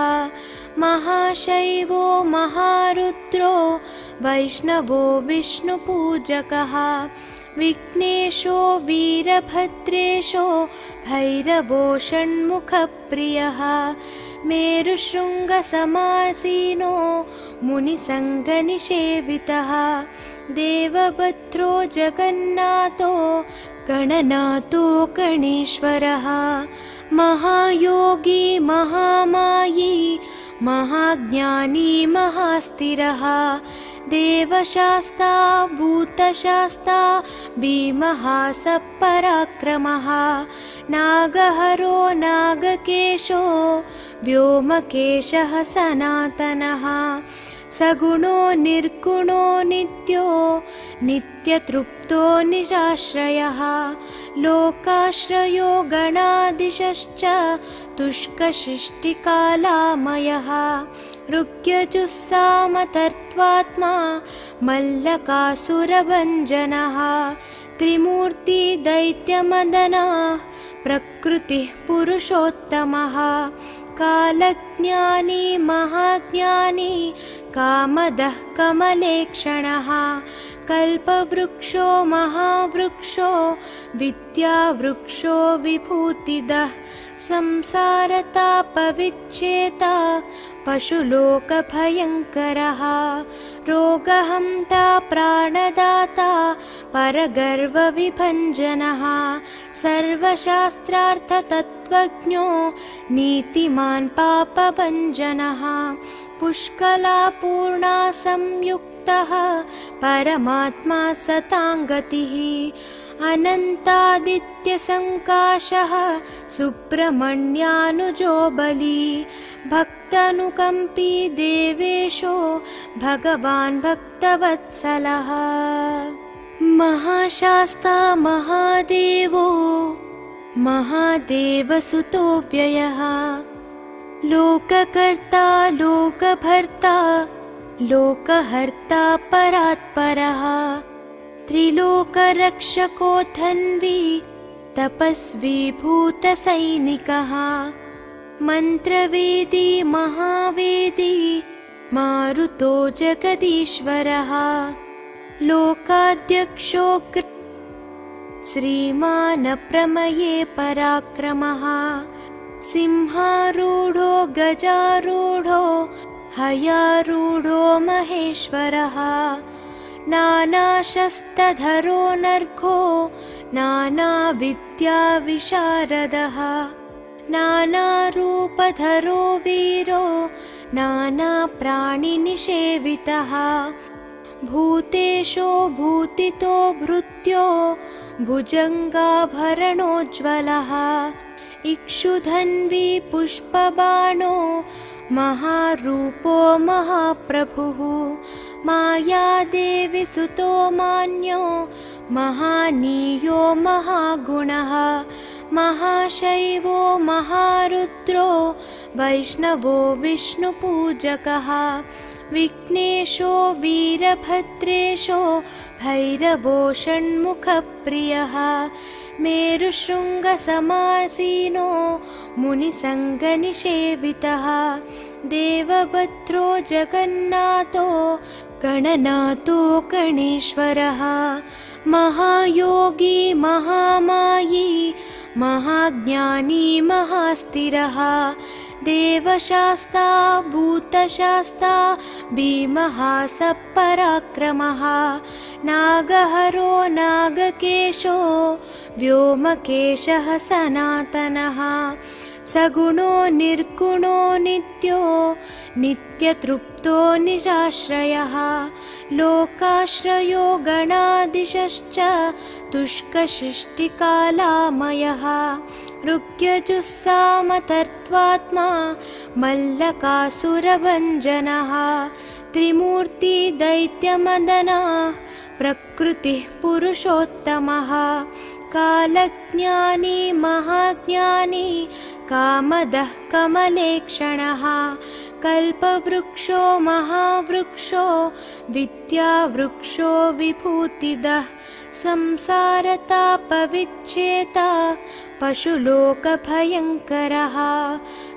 महाशैवो महारुद्रो वैष्णवो विष्णुपूजकः विघ्नेशो वीरभद्रेशो भैरवो षण्मुखप्रियः मेरुशृङ्गसमासीनो मुनिसङ्गनिषेवितः देवभद्रो जगन्नाथो गणनाथो गणेश्वरः महायोगी महामायी महाज्ञानी महास्थिरः देवशास्ता भूतशास्ता भीमः सपराक्रमः नागहरो नागकेशो व्योमकेशः सनातनः सगुणो निर्गुणो नित्यो नित्यतृप्तो निराश्रयः लोकाश्रयो गणादिशश्च तुष्कशिष्टिकालामयः ऋग्यजुस्सामतर्त्वात्मा मल्लकासुरभञ्जनः त्रिमूर्ति दैत्यमदनः प्रकृतिः पुरुषोत्तमः कालज्ञानी महाज्ञानी कामदः कमलेक्षणः कल्पवृक्षो महावृक्षो विद्यावृक्षो विभूतिदः संसारतापविच्छेता पशुलोकभयङ्करः रोगहन्ता प्राणदाता परगर्वविभञ्जनः सर्वशास्त्रार्थतत्त्वज्ञो नीतिमान् पापभञ्जनः पुष्कलापूर्णा संयुक्तः परमात्मा सताङ्गतिः अनन्तादित्यसङ्काशः सुब्रह्मण्यानुजो बली भक्तानुकम्पी देवेशो भगवान् भक्तवत्सलः महाशास्ता महादेवो महादेवसुतो व्ययः लोककर्ता लोकभर्ता लोकहर्ता परात्परः त्रिलोकरक्षको धन्वी तपस्वी भूतसैनिकः मन्त्रवेदी महावेदी मारुतो जगदीश्वरः लोकाध्यक्षो श्रीमान् प्रमये पराक्रमः सिंहारूढो गजारूढो हयारूढो महेश्वरः नानाशस्त्रधरो नर्घो नानाविद्याविशारदः नानारूपधरो वीरो नानाप्राणिनिषेवितः भूतेशो भूतितो भृत्यो भुजङ्गाभरणोज्ज्वलः इक्षुधन्वी पुष्पबाणो महारूपो महाप्रभुः मायादेवी सुतो मान्यो महानीयो महागुणः महाशैवो महारुद्रो वैष्णवो विष्णुपूजकः विघ्नेशो वीरभद्रेशो भैरवो षण्मुखप्रियः मेरुशृङ्गसमासीनो मुनिसङ्गनिषेवितः देवभद्रो जगन्नाथो गणनाथो गणेश्वरः महायोगी महामायी महाज्ञानी महास्थिरः देवशास्ता भूतशास्ता भीमः सपराक्रमः नागहरो नागकेशो व्योमकेशः सनातनः सगुणो निर्गुणो नित्यो नित्यतृप्तो निराश्रयः लोकाश्रयो गणाधीशश्च तुष्कशिष्टिकालामयः ऋग्यजुस्सामतर्त्वात्मा मल्लकासुरभञ्जनः त्रिमूर्ति दैत्यमदनः प्रकृतिः पुरुषोत्तमः कालज्ञानी महाज्ञानी कामदः कमलेक्षणः कल्पवृक्षो महावृक्षो विद्यावृक्षो विभूतिदः संसारतापविच्छेता पशुलोकभयङ्करः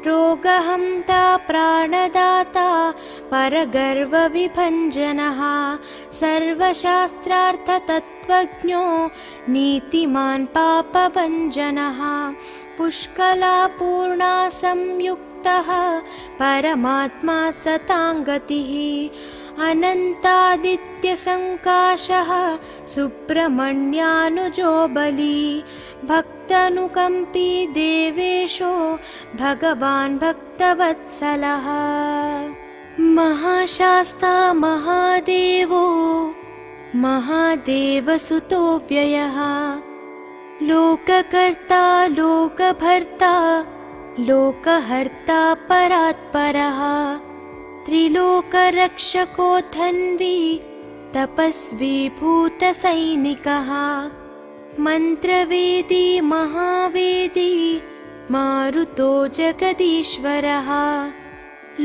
रोगहन्ता प्राणदाता परगर्वविभञ्जनः सर्वशास्त्रार्थतत्त्वज्ञो नीतिमान् पापभञ्जनः पुष्कलापूर्णा संयुक्तः परमात्मा सताङ्गतिः अनन्तादित्यसङ्काशः सुब्रह्मण्यानुजो बली भक्तानुकम्पी देवेशो भगवान् भक्तवत्सलः महाशास्ता महादेवो महादेवसुतो व्ययः लोककर्ता लोकभर्ता लोकहर्ता परात्परः त्रिलोकरक्षको धन्वी तपस्वी भूतसैनिकः मन्त्रवेदी महावेदी मारुतो जगदीश्वरः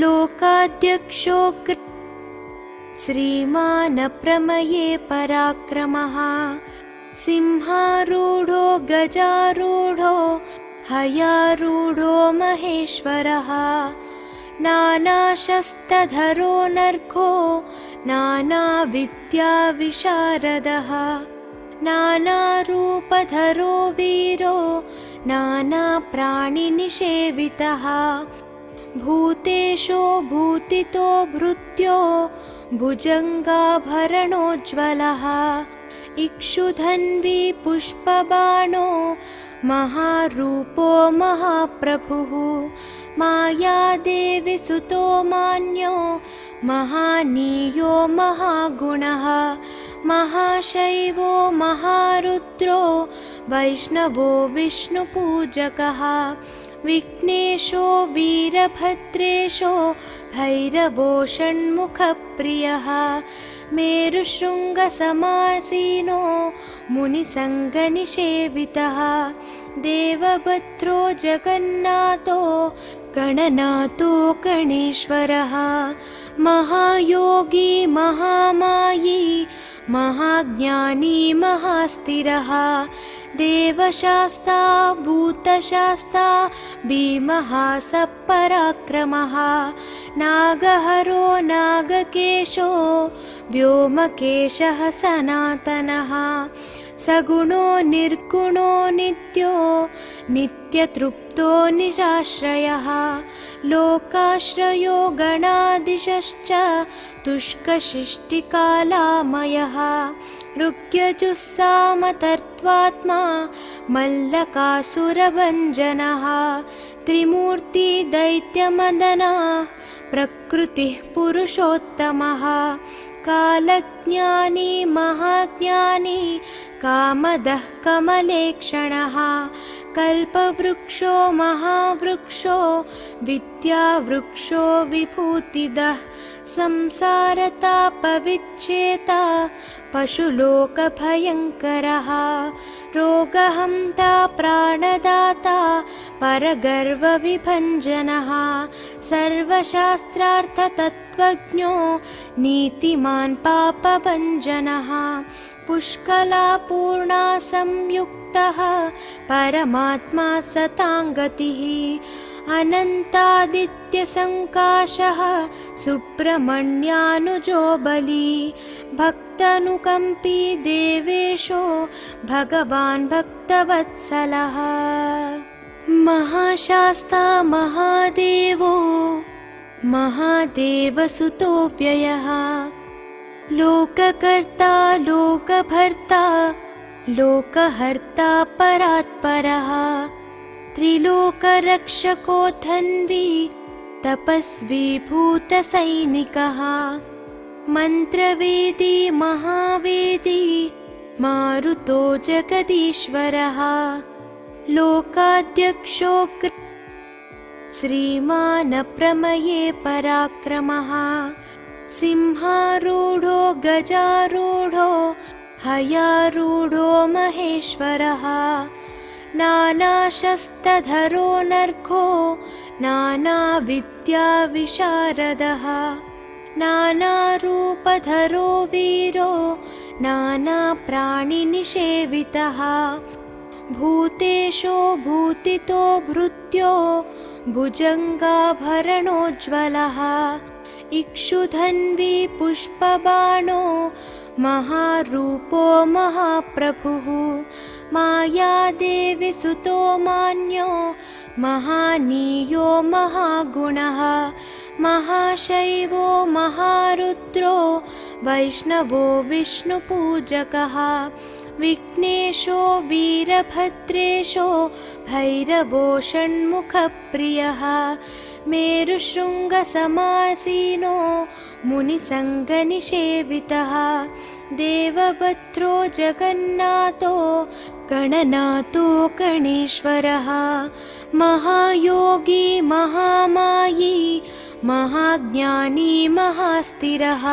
लोकाध्यक्षो श्रीमान् प्रमये पराक्रमः सिंहारूढो गजारूढो हयारूढो महेश्वरः नानाशस्त्रधरो नर्घो नानाविद्याविशारदः नानारूपधरो वीरो नानाप्राणिनिषेवितः भूतेशो भूतितो भृत्यो भुजङ्गाभरणोज्ज्वलः इक्षुधन्वी पुष्पबाणो महारूपो महाप्रभुः मायादेवी सुतो मान्यो महानीयो महागुणः महाशैवो महारुद्रो वैष्णवो विष्णुपूजकः विघ्नेशो वीरभद्रेशो भैरवो षण्मुखप्रियः मेरुशृङ्गसमासीनो मुनिसङ्गनिषेवितः देवभद्रो जगन्नाथो गणनाथो गणेश्वरः महायोगी महामायी महाज्ञानी महास्थिरः देवशास्ता भूतशास्ता भीमः सपराक्रमः नागहरो नागकेशो व्योमकेशः सनातनः सगुणो निर्गुणो नित्यो नित्यतृप्तो निराश्रयः लोकाश्रयो गणाधीशश्च तुष्कशिष्टिकालामयः ऋग्यजुस्सामतर्त्वात्मा मल्लकासुरभञ्जनः त्रिमूर्ति दैत्यमदनः प्रकृतिः पुरुषोत्तमः कालज्ञानी महाज्ञानी कामदः कमलेक्षणः कल्पवृक्षो महावृक्षो विद्यावृक्षो विभूतिदः संसारतापविच्छेता पशुलोकभयङ्करः रोगहन्ता प्राणदाता परगर्वविभञ्जनः सर्वशास्त्रार्थतत्त्वज्ञो नीतिमान् पापभञ्जनः पुष्कलापूर्णा संयुक्तः परमात्मा सताङ्गतिः अनन्तादित्यसङ्काशः सुब्रह्मण्यानुजो बली भक्तानुकम्पी देवेशो भगवान् भक्तवत्सलः महाशास्ता महादेवो महादेवसुतो व्ययः लोककर्ता लोकभर्ता लोकहर्ता परात्परः त्रिलोकरक्षको धन्वी तपस्वी भूतसैनिकः मन्त्रवेदी महावेदी मारुतो जगदीश्वरः लोकाध्यक्षो श्रीमानप्रमये पराक्रमः सिंहारूढो गजारूढो हयारूढो महेश्वरः नानाशस्त्रधरो नर्घो नानाविद्याविशारदः नानारूपधरो वीरो नानाप्राणिनिषेवितः भूतेशो भूतितो भृत्यो भुजङ्गाभरणोज्ज्वलः इक्षुधन्वी पुष्पबाणो महारूपो महाप्रभुः मायादेवी सुतो मान्यो महानीयो महागुणः महाशैवो महारुद्रो वैष्णवो विष्णुपूजकः विघ्नेशो वीरभद्रेशो भैरवो षण्मुखप्रियः मेरुशृङ्गसमासीनो मुनिसङ्गनिषेवितः देवभद्रो जगन्नाथो गणनाथो गणेश्वरः महायोगी महामायी महाज्ञानी महास्थिरः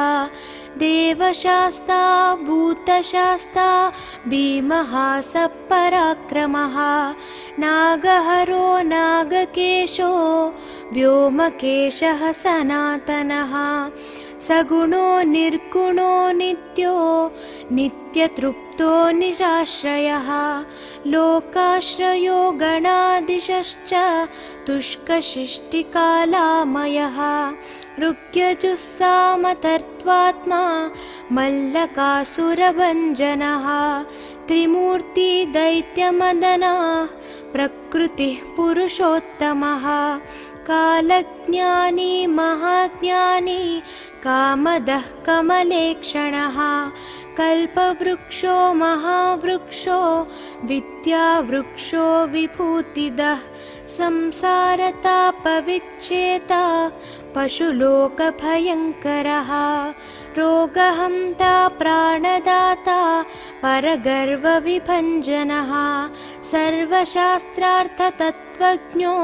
देवशास्ता भूतशास्ता भीमः सपराक्रमः नागहरो नागकेशो व्योमकेशः सनातनः सगुणो निर्गुणो नित्यो नित्यतृप्तो निराश्रयः लोकाश्रयो गणाधीशश्च तुष्कशिष्टिकालामयः ऋग्यजुस्सामतर्त्वात्मा मल्लकासुरभञ्जनः त्रिमूर्ति दैत्यमदनः प्रकृतिः पुरुषोत्तमः कालज्ञानी महाज्ञानी कामदः कमलेक्षणः कल्पवृक्षो महावृक्षो विद्यावृक्षो विभूतिदः संसारतापविच्छेता पशुलोकभयङ्करः रोगहन्ता प्राणदाता परगर्वविभञ्जनः सर्वशास्त्रार्थतत्त्वज्ञो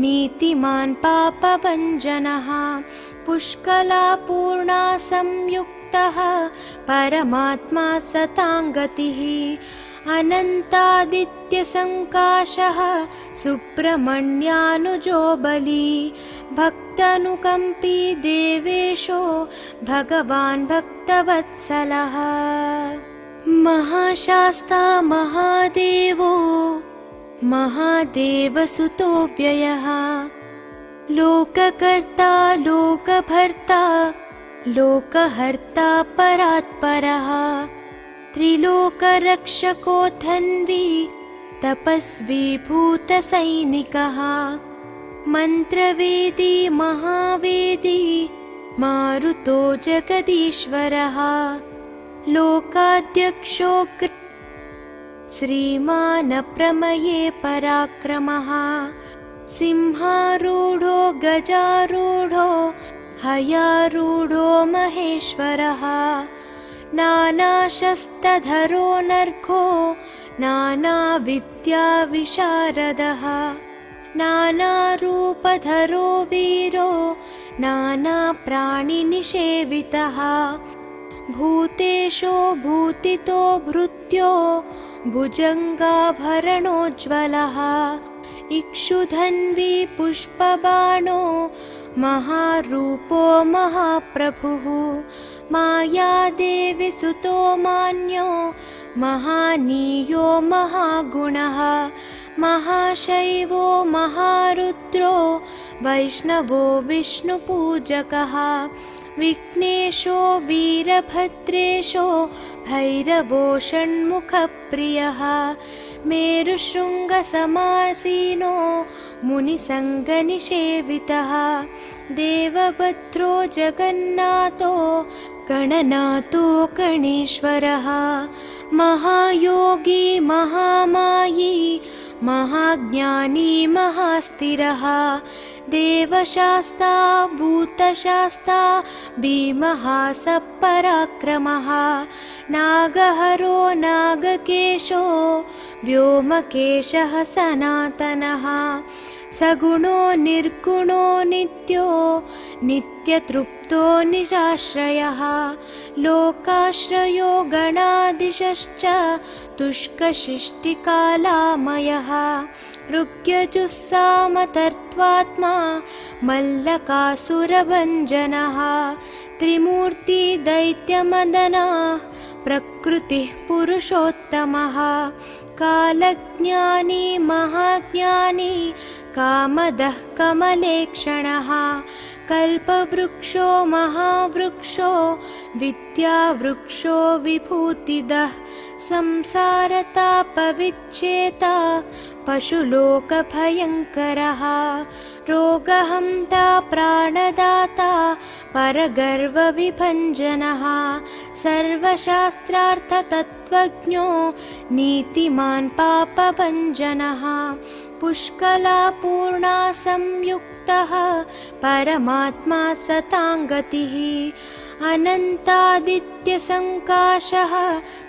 नीतिमान् पापभञ्जनः पुष्कलापूर्णा संयुक्तः परमात्मा सताङ्गतिः अनन्तादित्यसङ्काशः सुब्रह्मण्यानुजो बली भक्तानुकम्पी देवेशो भगवान् भक्तवत्सलः महाशास्ता महादेवो महादेवसुतो व्ययः लोककर्ता लोकभर्ता लोकहर्ता परात्परः त्रिलोकरक्षको धन्वी तपस्वी भूतसैनिकः मन्त्रवेदी महावेदी मारुतो जगदीश्वरः लोकाध्यक्षो श्रीमान् प्रमये पराक्रमः सिंहारूढो गजारूढो हयारूढो महेश्वरः नानाशस्त्रधरो नर्घो नानाविद्याविशारदः नानारूपधरो वीरो नानाप्राणिनिषेवितः भूतेशो भूतितो भृत्यो भुजङ्गाभरणोज्ज्वलः इक्षुधन्वी पुष्पबाणो महारूपो महाप्रभुः मायादेवी सुतो मान्यो महानीयो महागुणः महाशैवो महारुद्रो वैष्णवो विष्णुपूजकः विघ्नेशो वीरभद्रेशो भैरवो षण्मुखप्रियः मेरुशृङ्गसमासीनो मुनिसङ्गनिषेवितः देवभद्रो जगन्नाथो गणनाथो गणेश्वरः महायोगी महामायी महाज्ञानी महास्थिरः देवशास्ता भूतशास्ता भीमः सपराक्रमः नागहरो नागकेशो व्योमकेशः सनातनः सगुणो निर्गुणो नित्यो नित्यतृप्तो निराश्रयः लोकाश्रयो गणाधीशश्च तुष्कशिष्टिकालामयः ऋग्यजुस्सामतर्त्वात्मा मल्लकासुरभञ्जनः त्रिमूर्ति दैत्यमदनः प्रकृतिः पुरुषोत्तमः कालज्ञानी महाज्ञानी कामदः कमलेक्षणः कल्पवृक्षो महावृक्षो विद्यावृक्षो विभूतिदः संसारतापविच्छेता पशुलोकभयङ्करः रोगहन्ता प्राणदाता परगर्वविभञ्जनः सर्वशास्त्रार्थतत्त्वज्ञो नीतिमान् पापभञ्जनः पुष्कलापूर्णा संयुक्तः परमात्मा सताङ्गतिः अनन्तादित्यसङ्काशः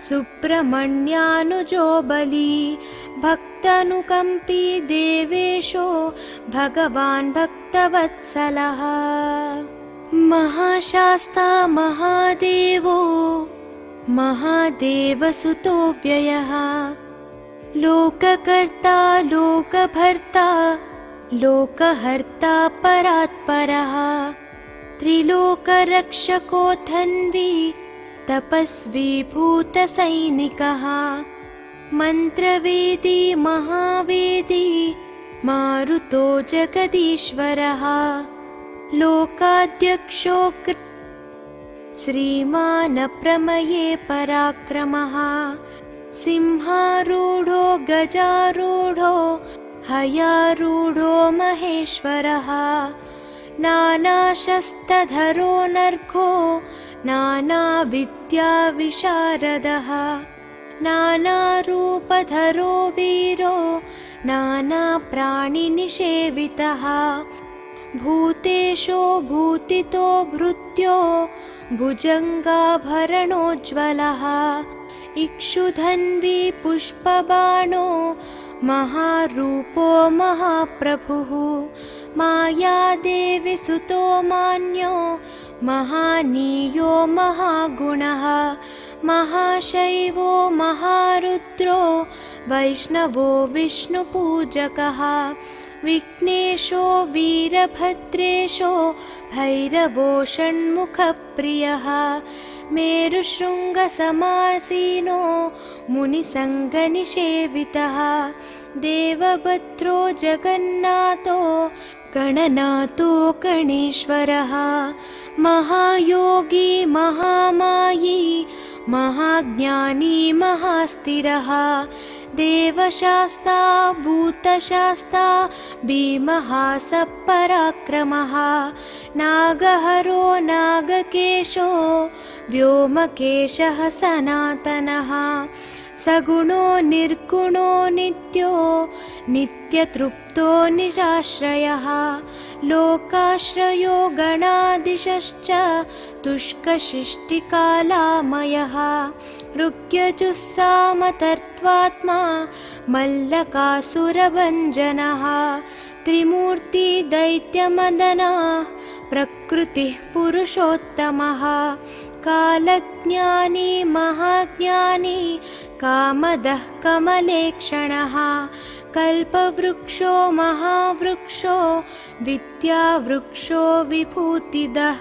सुब्रह्मण्यानुजो बली भक्तानुकम्पी देवेशो भगवान् भक्तवत्सलः महाशास्ता महादेवो महादेवसुतो व्ययः लोककर्ता लोकभर्ता लोकहर्ता परात्परः त्रिलोकरक्षको धन्वी तपस्वी भूतसैनिकः मन्त्रवेदी महावेदी मारुतो जगदीश्वरः लोकाध्यक्षो श्रीमान् प्रमये पराक्रमः सिंहारूढो गजारूढो हयारूढो महेश्वरः नानाशस्त्रधरो नर्घो नानाविद्याविशारदः नानारूपधरो वीरो नानाप्राणिनिषेवितः भूतेशो भूतितो भृत्यो भुजङ्गाभरणोज्ज्वलः इक्षुधन्वी पुष्पबाणो महारूपो महाप्रभुः मायादेवी सुतो मान्यो महानीयो महागुणः महाशैवो महारुद्रो वैष्णवो विष्णुपूजकः विघ्नेशो वीरभद्रेशो भैरवो षण्मुखप्रियः मेरुशृङ्गसमासीनो मुनिसङ्गनिषेवितः देवभद्रो जगन्नाथो गणनाथो गणेश्वरः महायोगी महामायी महाज्ञानी महास्थिरः देवशास्ता भूतशास्ता भीमः सपराक्रमः नागहरो नागकेशो व्योमकेशः सनातनः सगुणो निर्गुणो नित्यो नित्यतृप्तो निराश्रयः लोकाश्रयो गणाधीशश्च तुष्कशिष्टिकालामयः ऋग्यजुस्सामतर्त्वात्मा मल्लकासुरभञ्जनः त्रिमूर्ति दैत्यमदनः प्रकृतिः पुरुषोत्तमः कालज्ञानी महाज्ञानी कामदः कमलेक्षणः कल्पवृक्षो महावृक्षो विद्यावृक्षो विभूतिदः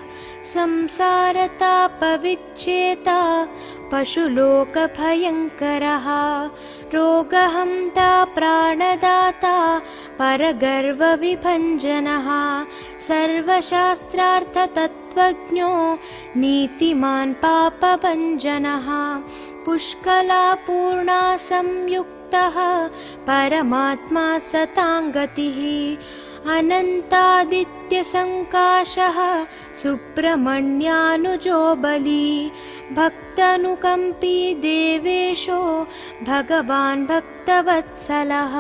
संसारतापविच्छेता पशुलोकभयङ्करः रोगहन्ता प्राणदाता परगर्वविभञ्जनः सर्वशास्त्रार्थतत्त्वज्ञो नीतिमान् पापभञ्जनः पुष्कलापूर्णा संयुक्तः परमात्मा सताङ्गतिः अनन्तादित्यसङ्काशः सुब्रह्मण्यानुजो बली भक्तानुकम्पी देवेशो भगवान् भक्तवत्सलः।